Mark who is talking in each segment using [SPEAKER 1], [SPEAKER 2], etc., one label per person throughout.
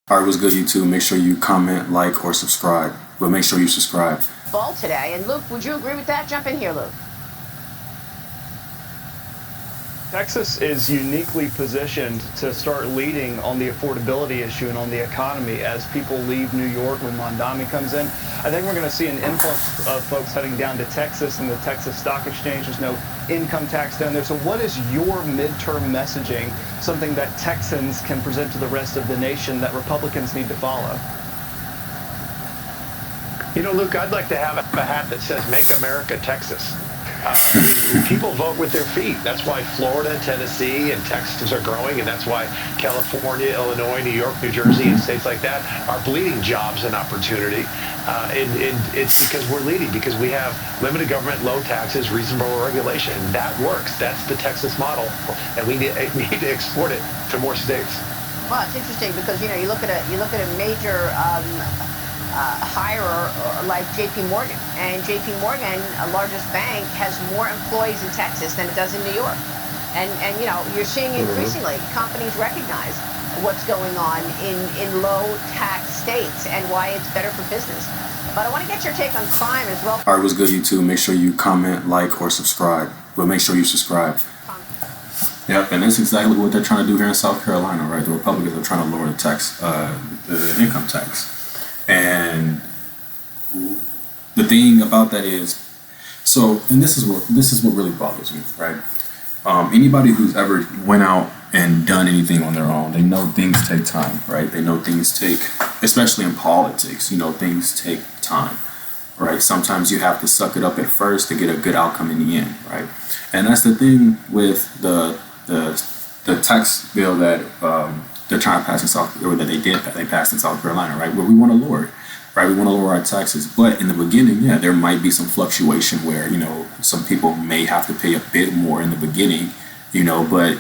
[SPEAKER 1] All right, what's good, YouTube? Make sure you comment, like, or subscribe. But make sure you subscribe.
[SPEAKER 2] Ball today. And Luke, would you agree with that? Jump in here, Luke.
[SPEAKER 3] Texas is uniquely positioned to start leading on the affordability issue and on the economy as people leave New York when Mondami comes in. I think we're going to see an influx of folks heading down to Texas and the Texas Stock Exchange. There's no income tax down there. So what is your midterm messaging, something that Texans can present to the rest of the nation that Republicans need to follow?
[SPEAKER 4] You know, Luke, I'd like to have a hat that says "Make America Texas." People vote with their feet. That's why Florida, Tennessee, and Texas are growing, and that's why California, Illinois, New York, New Jersey, and states like that are bleeding jobs and opportunity. And it's because we're leading, because we have limited government, low taxes, reasonable regulation. And that works. That's the Texas model, and we need to export it to more states.
[SPEAKER 2] Well, it's interesting because you look at a major hirer like J.P. Morgan, and J.P. Morgan, a largest bank, has more employees in Texas than it does in New York, and you're seeing increasingly companies recognize what's going on in low tax states and why it's better for business. But I want to get your take on crime as well.
[SPEAKER 1] All right, what's good, YouTube? Make sure you comment, like, or subscribe. But make sure you subscribe. Yep, and that's exactly what they're trying to do here in South Carolina, right? The Republicans are trying to lower the income tax. And the thing about that is, and this is what really bothers me, right? Anybody who's ever went out and done anything on their own, they know things take time, right? They know things take, especially in politics, things take time, right? Sometimes you have to suck it up at first to get a good outcome in the end, right? And that's the thing with the tax bill that they're trying to pass they passed in South Carolina, right? Where we want to lower it, right? We want to lower our taxes. But in the beginning, yeah, there might be some fluctuation where, some people may have to pay a bit more in the beginning, but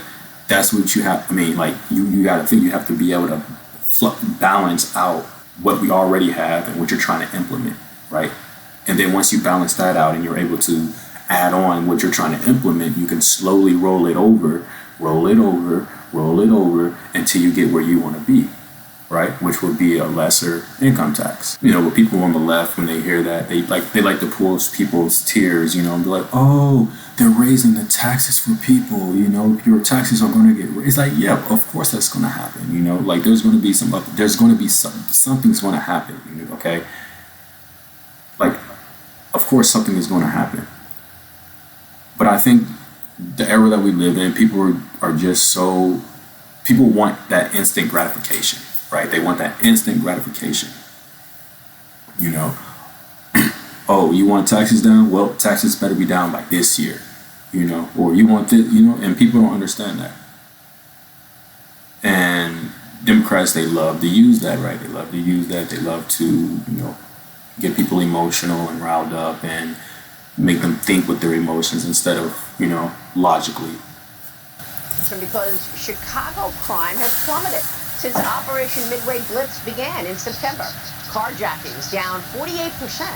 [SPEAKER 1] that's what you have. I mean, like, you got to think you have to be able to balance out what we already have and what you're trying to implement, right? And then once you balance that out and you're able to add on what you're trying to implement, you can slowly roll it over until you get where you want to be, right? Which would be a lesser income tax. With people on the left, when they hear that, they like to pull people's tears, and be like, oh, they're raising the taxes for people, your taxes are going to get raised. It's like, yeah, of course that's going to happen, like something's going to happen, okay? Like, of course something is going to happen. But I think the era that we live in, people want that instant gratification, right? They want that instant gratification. Oh, you want taxes down? Well, taxes better be down by this year, or you want this, and people don't understand that. And Democrats, they love to use that, right? They love to use that. They love to, get people emotional and riled up and make them think with their emotions instead of, logically.
[SPEAKER 2] Because Chicago crime has plummeted since Operation Midway Blitz began in September. Carjackings down 48%.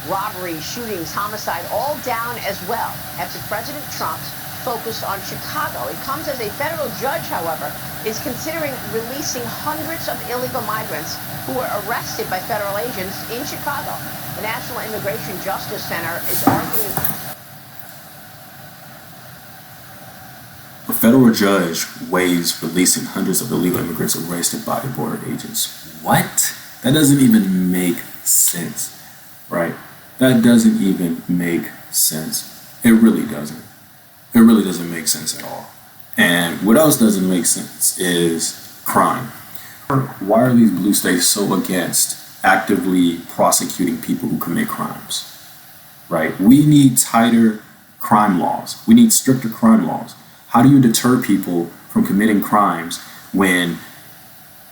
[SPEAKER 2] Robberies, shootings, homicide all down as well after President Trump focused on Chicago. It comes as a federal judge, however, is considering releasing hundreds of illegal migrants who were arrested by federal agents in Chicago. The National Immigration Justice Center is arguing.
[SPEAKER 1] A federal judge weighs releasing hundreds of illegal immigrants arrested by border agents. What? That doesn't even make sense, right? That doesn't even make sense. It really doesn't. It really doesn't make sense at all. And what else doesn't make sense is crime. Why are these blue states so against actively prosecuting people who commit crimes, right? We need tighter crime laws. We need stricter crime laws. How do you deter people from committing crimes when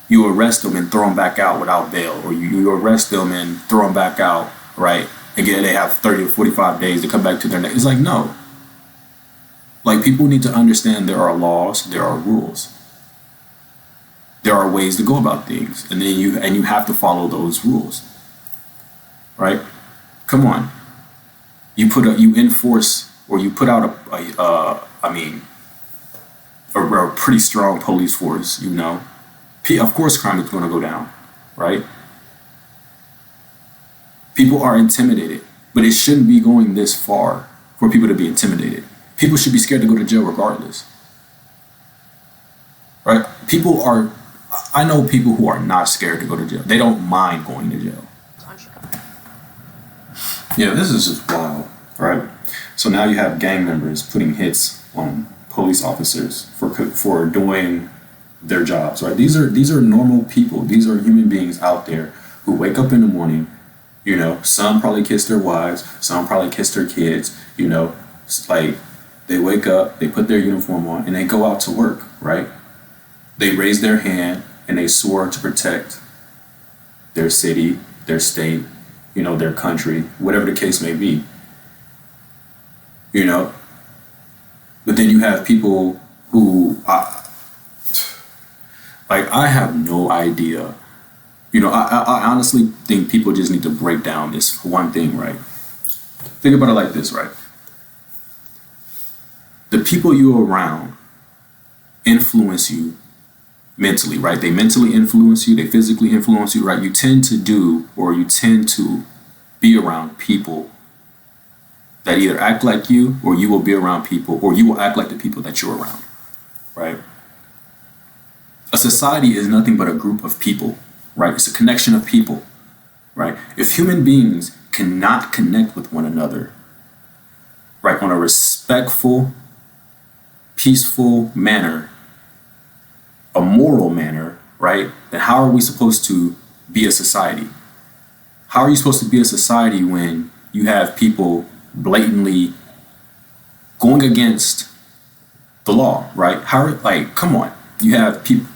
[SPEAKER 1] you arrest them and throw them back out without bail, or you arrest them and throw them back out, right? Again, they have 30 to 45 days to come back to their next. It's like, no. Like, people need to understand there are laws, there are rules. There are ways to go about things, and then you have to follow those rules, right? Come on, you put out a pretty strong police force, Of course, crime is going to go down, right? People are intimidated, but it shouldn't be going this far for people to be intimidated. People should be scared to go to jail regardless, right? I know people who are not scared to go to jail. They don't mind going to jail. Yeah, this is just wild, right? So now you have gang members putting hits on police officers for doing their jobs, right? These are normal people. These are human beings out there who wake up in the morning. You know, some probably kiss their wives, some probably kiss their kids. You know, it's like they wake up, they put their uniform on, and they go out to work, right? They raise their hand and they swore to protect their city, their state, you know, their country, whatever the case may be. You know, but then you have people who, I have no idea. You know, I honestly think people just need to break down this one thing, right? Think about it like this, right? The people you're around influence you mentally, right? They mentally influence you, they physically influence you, right? You tend to be around people that either act like you, or you will be around people, or you will act like the people that you're around, right? A society is nothing but a group of people, right? It's a connection of people, right? If human beings cannot connect with one another, right, on a respectful, peaceful manner, a moral manner, right, then how are we supposed to be a society? How are you supposed to be a society when you have people blatantly going against the law, right? Come on. You have people,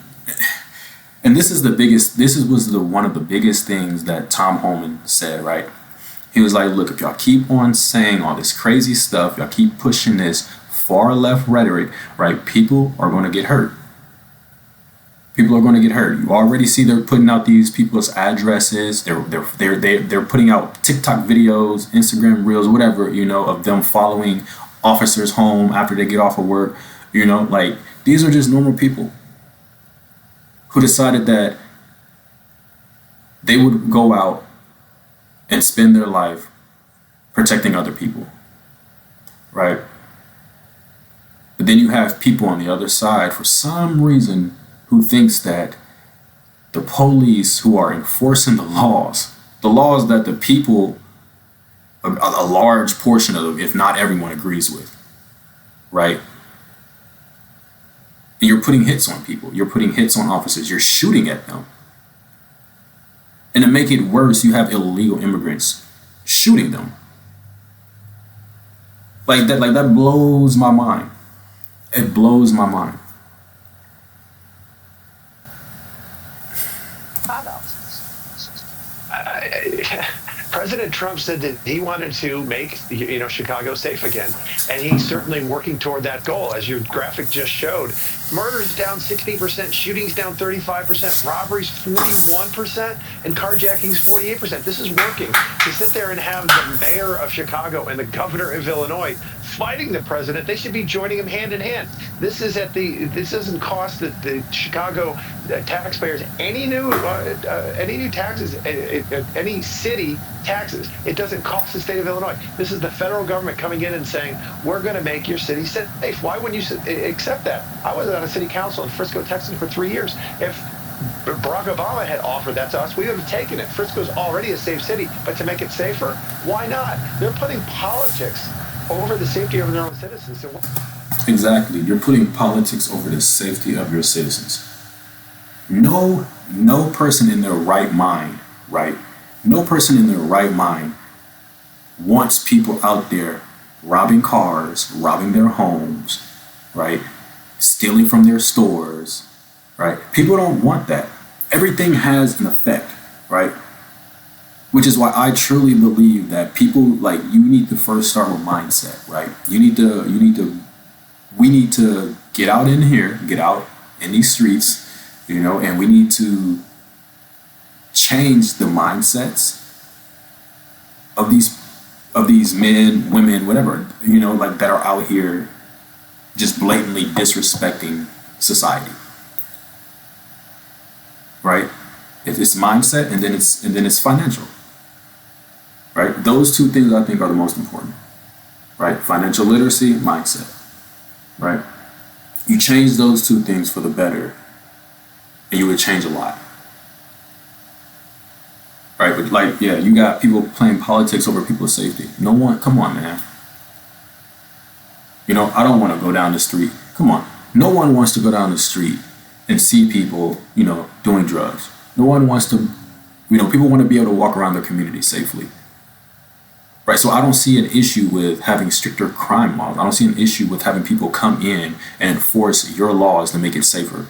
[SPEAKER 1] and this was one of the biggest things that Tom Homan said, right? He was like, look, if y'all keep on saying all this crazy stuff, y'all keep pushing this far left rhetoric, right, people are going to get hurt. People are going to get hurt. You already see they're putting out these people's addresses. They're putting out TikTok videos, Instagram reels, whatever, you know, of them following officers home after they get off of work. You know, like, these are just normal people who decided that they would go out and spend their life protecting other people, right? But then you have people on the other side, for some reason, who thinks that the police who are enforcing the laws that the people, a large portion of them, if not everyone, agrees with, right? And you're putting hits on people. You're putting hits on officers. You're shooting at them. And to make it worse, you have illegal immigrants shooting them. Like that blows my mind. It blows my mind.
[SPEAKER 4] President Trump said that he wanted to make, you know, Chicago safe again, and he's certainly working toward that goal. As your graphic just showed, murders down 60%, shootings down 35%, robberies 41%, and carjackings 48%. This is working. To sit there and have the mayor of Chicago and the governor of Illinois fighting the president, they should be joining him hand in hand. This doesn't cost the Chicago taxpayers any new taxes, any city taxes. It doesn't cost the state of Illinois. This is the federal government coming in and saying, we're going to make your city safe. Why wouldn't you accept that? I was on a city council in Frisco, Texas for 3 years. If Barack Obama had offered that to us, we would have taken it. Frisco's already a safe city, but to make it safer, why not? They're putting politics over the safety of their own citizens. So
[SPEAKER 1] Exactly. You're putting politics over the safety of your citizens. No person in their right mind, right? No person in their right mind wants people out there robbing cars, robbing their homes, right? Stealing from their stores, right? People don't want that. Everything has an effect, right? Which is why I truly believe that people, like, you need to first start with mindset, right? We need to get out in here, get out in these streets, you know, and we need to change the mindsets of these men, women, whatever, you know, like, that are out here just blatantly disrespecting society. If it's mindset, and then it's financial. Right? Those two things I think are the most important. Right? Financial literacy, mindset. Right? You change those two things for the better, and you would change a lot. Right? But like, yeah, you got people playing politics over people's safety. No one, come on, man. You know, I don't want to go down the street. Come on. No one wants to go down the street and see people, you know, doing drugs. No one wants to, you know, people want to be able to walk around their community safely. Right? So I don't see an issue with having stricter crime laws. I don't see an issue with having people come in and enforce your laws to make it safer.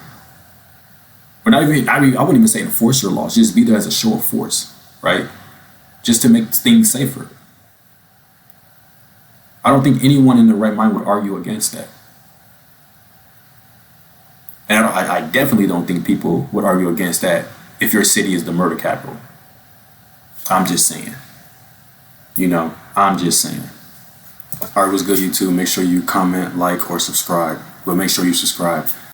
[SPEAKER 1] Or not even, I wouldn't even say enforce your laws, just be there as a show of force, right? Just to make things safer. I don't think anyone in their right mind would argue against that. And I definitely don't think people would argue against that if your city is the murder capital. I'm just saying. You know, I'm just saying. All right, what's good, YouTube? Make sure you comment, like, or subscribe. But make sure you subscribe.